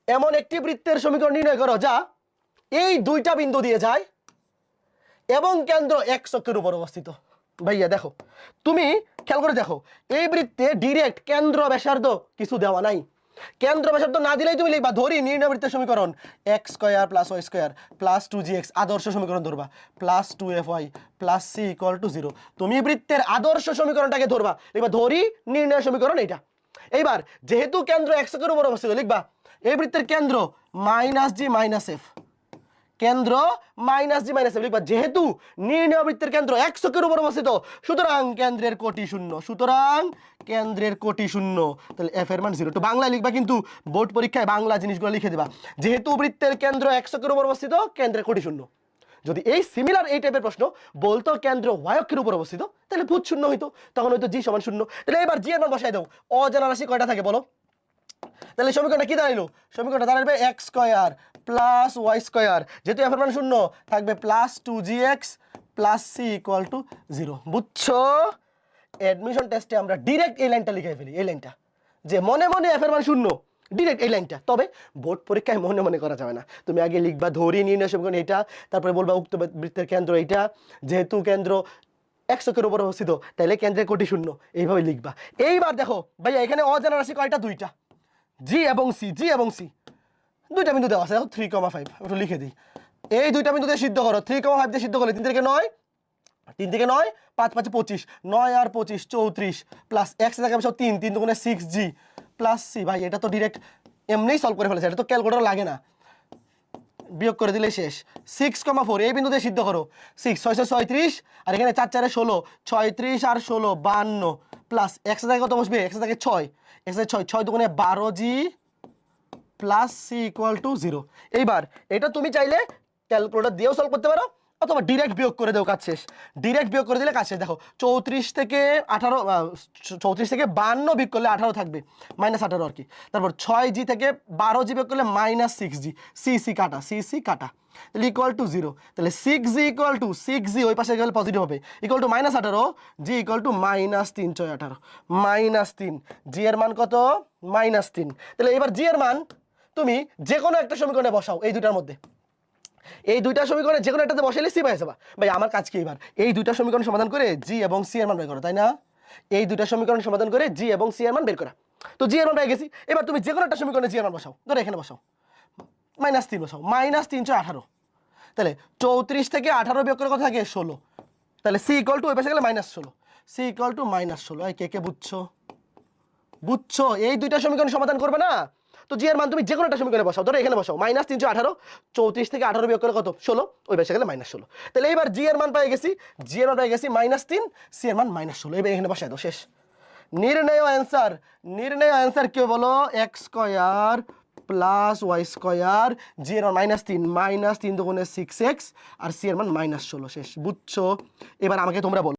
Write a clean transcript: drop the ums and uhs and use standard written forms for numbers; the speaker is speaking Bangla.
এমন একটি বৃত্তের সমীকরণ নির্ণয় করো যা এই দুইটা বিন্দু দিয়ে যায় এবং কেন্দ্র এক্স অক্ষের উপর অবস্থিত। ভাইয়া দেখো, তুমি খেয়াল করে দেখো, এই বৃত্তে ডিরেক্ট কেন্দ্র ব্যাসার্ধ কিছু দেওয়া নাই। কেন্দ্র ব্যাসার্ধ না দিলেই তুমি লিখবা, ধরি নির্ণয় বৃত্তের সমীকরণ x square plus y square plus 2gx আদর্শ সমীকরণ ধরবা plus 2fy plus c equal to 0। তুমি বৃত্তের আদর্শ সমীকরণটাকে ধরবা, লিখবা ধরি নির্ণয় সমীকরণ এটা। এইবার যেহেতু কেন্দ্র এক্স অক্ষের উপর অবস্থিত, লিখবা এই বৃত্তের কেন্দ্র মাইনাস জি মাইনাস এফ, কেন্দ্র মাইনাস জি মাইনাস এফ লিখবা। যেহেতু নির্ণয় বৃত্তের কেন্দ্র এক্স অক্ষের উপর অবস্থিত, সুতরাং কেন্দ্রের কোটি শূন্য, সুতরাং কেন্দ্রের কোটি শূন্য, তাহলে এফ এর মান 0। তো বাংলা লিখবা, কিন্তু বোর্ড পরীক্ষায় বাংলা জিনিসগুলো লিখে দেবা। যেহেতু বৃত্তের কেন্দ্র এক্স অক্ষের উপর অবস্থিত, কেন্দ্রের কোটি শূন্য। যদি এই সিমিলার এই টাইপের প্রশ্ন বলতো কেন্দ্র ওয়াই অক্ষের উপর অবস্থিত, তাহলে ভূত শূন্য হইতো, তখন হয়তো জি সমান 0। তাহলে এবার জি এর মান বসাই দাও। অজানা রাশি কয়টা থাকে বলো? তাহলে সমীকরণটা কি দাঁড়াইলো? সমীকরণটা দাঁড়াবে x square plus y square, যেহেতু এফ এর মান 0 থাকবে plus 2gx plus c equal to 0। বুঝছো? অ্যাডমিশন টেস্টে আমরা ডিরেক্ট এই লাইনটা লিখে ফেলি, এই লাইনটা, যে মনে মনে এফ এর মান 0, ডিরেক্ট এই লাইনটা। তবে বোর্ড পরীক্ষায় মনে মনে করা যাবে না। তুমি আগে লিখবা ধরি নির্ণয় সমীকরণ এইটা, তারপরে বলবা উক্ত বৃত্তের কেন্দ্র এইটা, যেহেতু কেন্দ্র এক্স অক্ষের উপর অবস্থিত, তাহলে কেন্দ্রের কোটি শূন্য, এইভাবে লিখবা। এইবার দেখো ভাইয়া, এখানে অজানা রাশি কয়টা? দুইটা, জি এবং সি। জি এবং সি দুইটা বিন্দু দেওয়া আছে, 3,5 একটু লিখে দিই। এই দুইটা বিন্দু দিয়ে সিদ্ধ করো। 3,5 দিয়ে সিদ্ধ করলে 3 থেকে 9, 3 থেকে 9, 5 5 25, 9 আর 25 34 প্লাস এক্স থাকে 3, 3 দুগুণে 6g প্লাস সি। ভাই এটা তো ডিরেক্ট এমনিই সলভ করে ফেলেছে, এটা তো ক্যালকুলেটর লাগে না, বিয়োগ করে দিলে শেষ। 6,4 এই বিন্দু দিয়ে সিদ্ধ করো। 6 6 36 আর এখানে 4 4 16, 36 আর 16 52 প্লাস এক্স থাকে কত বসবে? এক্স থাকে 6, এক্স থাকে 6, 6 দুগুণে 12g plus C equal to 0। এইবার এটা তুমি চাইলে ক্যালকুলেটর দিয়েও সলভ করতে পারো, অথবা ডিরেক্ট বিয়োগ করে দেও, কাজ শেষ। ডিরেক্ট বিয়োগ করে দিলে কাজ শেষ। দেখো 34 থেকে 18, 34 থেকে 52 বিয়োগ করলে 18 থাকবে, -18 আর কি। তারপর 6g থেকে 12g বিয়োগ করলে -6g, সি সি কাটা, সি সি কাটা, তাহলে ইকুয়াল টু 0। তাহলে 6g ইকুয়াল টু 6g ওই পাশে গেলে পজিটিভ হবে, equal to -18, g equal to -3 × 18 -3, g এর মান কত? -3। তাহলে এবার g এর মান তুমি যে কোনো একটা সমীকরণে বসাও, এই দুটার মধ্যে, এই দুইটা সমীকরণে যে কোনো একটাতে বসাইলে সি পাই যাবা। ভাই আমার কাজ কি? এবার এই দুইটা সমীকরণ সমাধান করে জি এবং সি এর মান বের করা, তাই না? এই দুইটা সমীকরণ সমাধান করে জি এবং সি এর মান বের করা। তো জি এর মান পেয়ে গেছি। এবার তুমি যে কোনো একটা সমীকরণে জি এর মান বসাও, ধরো এখানে বসাও, -3 বসাও, -3 × 18, তাহলে 34 থেকে 18 বিয়োগ করে কত থাকে? 16, তাহলে সি ইকুয়াল টু ওই পাশে গেলে -16, সি ইকুয়াল টু -16। এই কে কে বুঝছো? বুঝছো? এই দুইটা সমীকরণ সমাধান করবে না? তো জি এর মান তুমি যে কোনো একটা সমীকরণে বসাও, ধরো এখানে বসাও, -3 × 18, 34 থেকে 18 বিয়োগ করে কত? 16, ওই পাশে গেলে -16। তাহলে এবার জি এর মান পেয়ে গেছি, জি এর মান পেয়ে গেছি -3, সি এর মান -16। এবার এখানে বসাই দাও, শেষ। নির্ণয় অ্যান্সার, নির্ণয় অ্যান্সার কি বলো? X square plus y square, z এর মান -3, -3 দুগুণে 6x আর সি এর মান -16, শেষ। বুঝছো? এবার আমাকে তোমরা বলো।